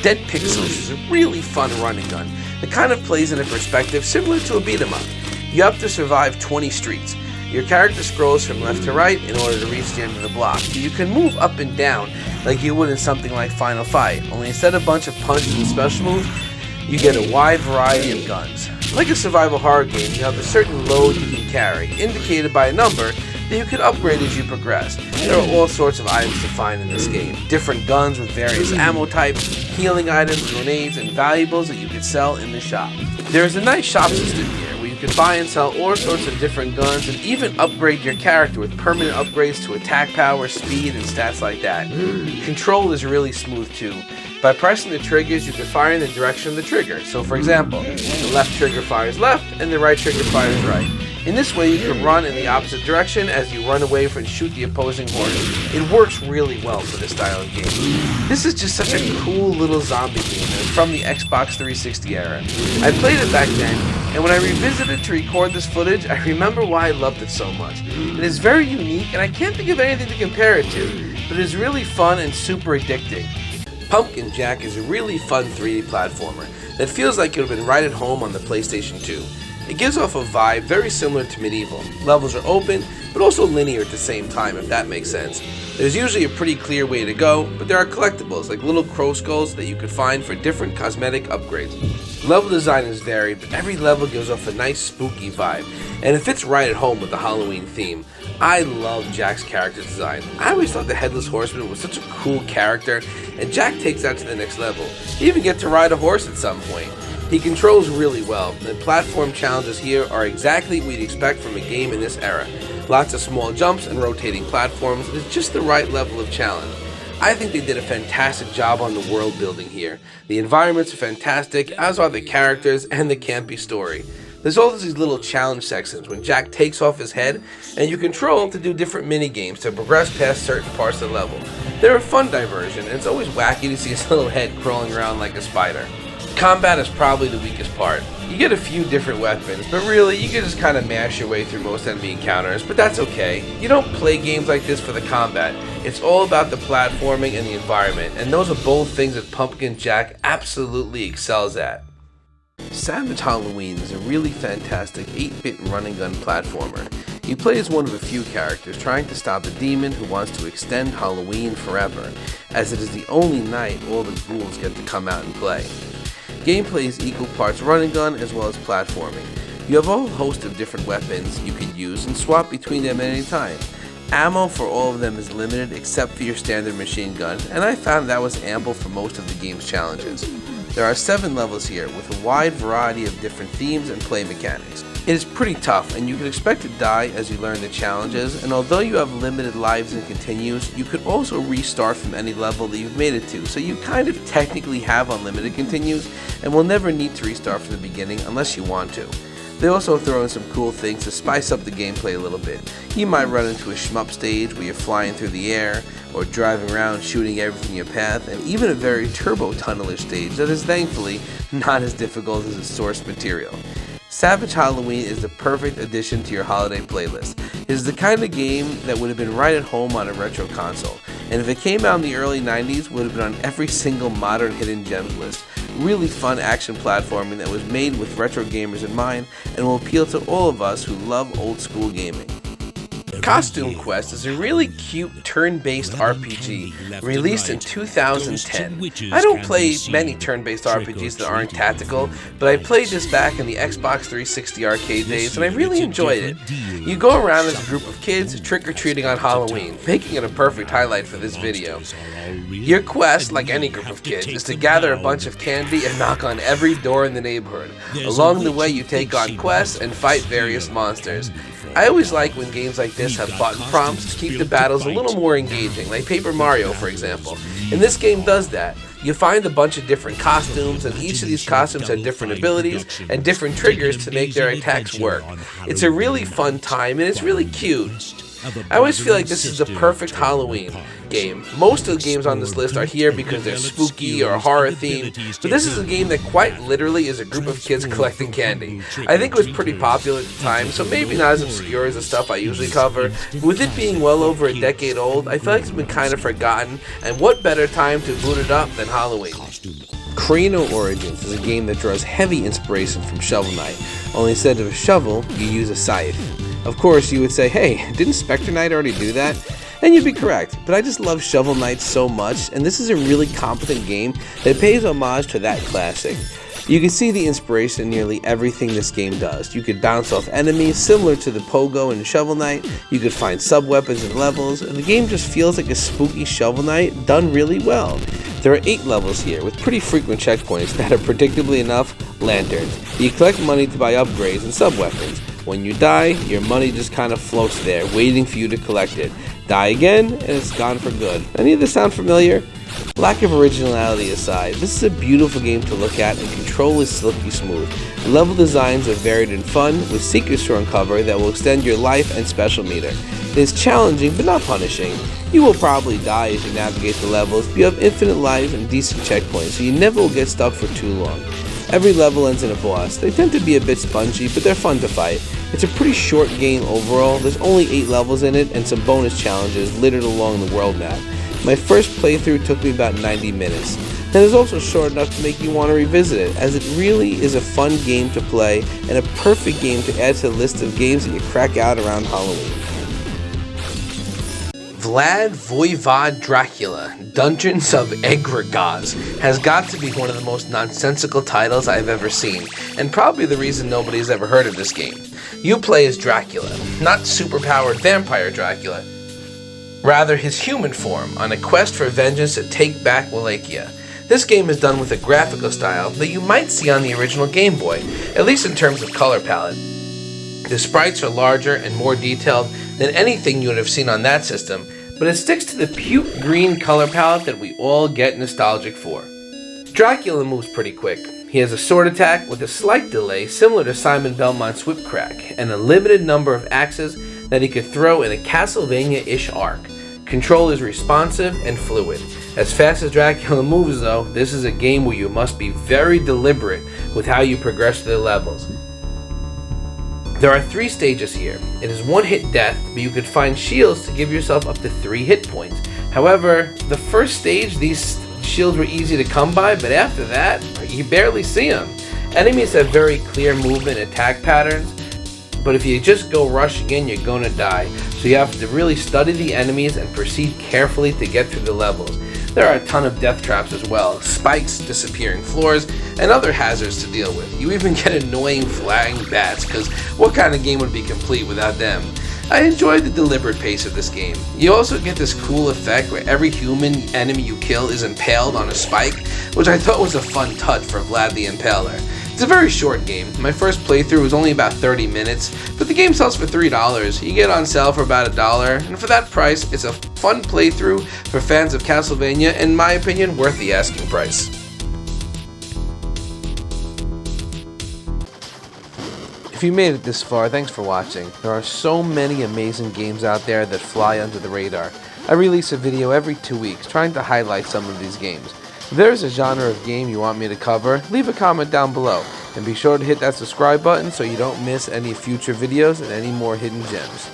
Dead Pixels is a really fun running gun that kind of plays in a perspective similar to a beat 'em up. You have to survive 20 streets. Your character scrolls from left to right in order to reach the end of the block. You can move up and down like you would in something like Final Fight, only instead of a bunch of punches and special moves, you get a wide variety of guns. Like a survival horror game, you have a certain load you can carry, indicated by a number that you can upgrade as you progress. There are all sorts of items to find in this game. Different guns with various ammo types, healing items, grenades, and valuables that you can sell in the shop. There is a nice shop system here where you can buy and sell all sorts of different guns and even upgrade your character with permanent upgrades to attack power, speed, and stats like that. Control is really smooth too. By pressing the triggers, you can fire in the direction of the trigger. So for example, the left trigger fires left and the right trigger fires right. In this way, you can run in the opposite direction as you run away from and shoot the opposing horse. It works really well for this style of game. This is just such a cool little zombie game, and it's from the Xbox 360 era. I played it back then, and when I revisited to record this footage, I remember why I loved it so much. It is very unique, and I can't think of anything to compare it to, but it is really fun and super addicting. Pumpkin Jack is a really fun 3D platformer that feels like it would have been right at home on the PlayStation 2. It gives off a vibe very similar to Medieval. Levels are open, but also linear at the same time, if that makes sense. There's usually a pretty clear way to go, but there are collectibles like little crow skulls that you could find for different cosmetic upgrades. Level design is varied, but every level gives off a nice spooky vibe, and it fits right at home with the Halloween theme. I love Jack's character design. I always thought the Headless Horseman was such a cool character, and Jack takes that to the next level. You even get to ride a horse at some point. He controls really well, and platform challenges here are exactly what you'd expect from a game in this era. Lots of small jumps and rotating platforms is just the right level of challenge. I think they did a fantastic job on the world building here. The environments are fantastic, as are the characters and the campy story. There's all these little challenge sections when Jack takes off his head, and you control him to do different mini games to progress past certain parts of the level. They're a fun diversion, and it's always wacky to see his little head crawling around like a spider. Combat is probably the weakest part. You get a few different weapons, but really you can just kind of mash your way through most enemy encounters, but that's okay. You don't play games like this for the combat. It's all about the platforming and the environment, and those are both things that Pumpkin Jack absolutely excels at. Savage Halloween is a really fantastic 8-bit running gun platformer. You play as one of a few characters trying to stop a demon who wants to extend Halloween forever, as it is the only night all the ghouls get to come out and play. Gameplay is equal parts running gun as well as platforming. You have a whole host of different weapons you can use and swap between them at any time. Ammo for all of them is limited except for your standard machine gun, and I found that was ample for most of the game's challenges. There are 7 levels here with a wide variety of different themes and play mechanics. It is pretty tough, and you can expect to die as you learn the challenges, and although you have limited lives and continues, you could also restart from any level that you've made it to, so you kind of technically have unlimited continues, and will never need to restart from the beginning unless you want to. They also throw in some cool things to spice up the gameplay a little bit. You might run into a shmup stage where you're flying through the air, or driving around shooting everything in your path, and even a very turbo tunnelish stage that is thankfully not as difficult as its source material. Savage Halloween is the perfect addition to your holiday playlist. It is the kind of game that would have been right at home on a retro console, and if it came out in the early 90s, would have been on every single modern hidden gems list. Really fun action platforming that was made with retro gamers in mind and will appeal to all of us who love old school gaming. Costume Quest is a really cute turn-based RPG released in 2010. I don't play many turn-based RPGs that aren't tactical, but I played this back in the Xbox 360 arcade days and I really enjoyed it. You go around as a group of kids trick-or-treating on Halloween, making it a perfect highlight for this video. Your quest, like any group of kids, is to gather a bunch of candy and knock on every door in the neighborhood. Along the way you take on quests and fight various monsters. I always like when games like this have button prompts to keep the battles a little more engaging, like Paper Mario for example. And this game does that. You find a bunch of different costumes, and each of these costumes have different abilities and different triggers to make their attacks work. It's a really fun time and it's really cute. I always feel like this is the perfect Halloween. great game. Most of the games on this list are here because they're spooky or horror themed, but this is a game that quite literally is a group of kids collecting candy. I think it was pretty popular at the time, so maybe not as obscure as the stuff I usually cover, but with it being well over a decade old, I feel like it's been kind of forgotten, and what better time to boot it up than Halloween. Kraino Origins is a game that draws heavy inspiration from Shovel Knight, only instead of a shovel, you use a scythe. Of course, you would say, hey, didn't Spectre Knight already do that? And you'd be correct, but I just love Shovel Knight so much, and this is a really competent game that pays homage to that classic. You can see the inspiration in nearly everything this game does. You could bounce off enemies, similar to the Pogo in Shovel Knight, you could find sub-weapons and levels, and the game just feels like a spooky Shovel Knight done really well. There are 8 levels here, with pretty frequent checkpoints that are predictably enough lanterns. You collect money to buy upgrades and sub-weapons. When you die, your money just kind of floats there, waiting for you to collect it. Die again, and it's gone for good. Any of this sound familiar? Lack of originality aside, this is a beautiful game to look at and control is silky smooth. The level designs are varied and fun, with secrets to uncover that will extend your life and special meter. It is challenging but not punishing. You will probably die as you navigate the levels, but you have infinite lives and decent checkpoints, so you never will get stuck for too long. Every level ends in a boss. They tend to be a bit spongy, but they're fun to fight. It's a pretty short game overall. There's only 8 levels in it and some bonus challenges littered along the world map. My first playthrough took me about 90 minutes. And it's also short enough to make you want to revisit it, as it really is a fun game to play and a perfect game to add to the list of games that you crack out around Halloween. Vlad Voievod Dracula, Dungeons of Egregores, has got to be one of the most nonsensical titles I've ever seen, and probably the reason nobody's ever heard of this game. You play as Dracula, not superpowered vampire Dracula, rather his human form, on a quest for vengeance to take back Wallachia. This game is done with a graphical style that you might see on the original Game Boy, at least in terms of color palette. The sprites are larger and more detailed than anything you would have seen on that system, but it sticks to the puke green color palette that we all get nostalgic for. Dracula moves pretty quick. He has a sword attack with a slight delay similar to Simon Belmont's Whip Crack, and a limited number of axes that he could throw in a Castlevania-ish arc. Control is responsive and fluid. As fast as Dracula moves though, this is a game where you must be very deliberate with how you progress through the levels. There are 3 stages here. It is 1-hit death, but you could find shields to give yourself up to 3 hit points. However, the first stage, these shields were easy to come by, but after that, you barely see them. Enemies have very clear movement and attack patterns, but if you just go rushing in, you're gonna die. So you have to really study the enemies and proceed carefully to get through the levels. There are a ton of death traps as well, spikes, disappearing floors, and other hazards to deal with. You even get annoying flying bats, because what kind of game would be complete without them? I enjoy the deliberate pace of this game. You also get this cool effect where every human enemy you kill is impaled on a spike, which I thought was a fun touch for Vlad the Impaler. It's a very short game. My first playthrough was only about 30 minutes, but the game sells for $3. You get it on sale for about $1, and for that price, it's a fun playthrough for fans of Castlevania, and in my opinion, worth the asking price. If you made it this far, thanks for watching. There are so many amazing games out there that fly under the radar. I release a video every 2 weeks trying to highlight some of these games. If there is a genre of game you want me to cover, leave a comment down below, and be sure to hit that subscribe button so you don't miss any future videos and any more hidden gems.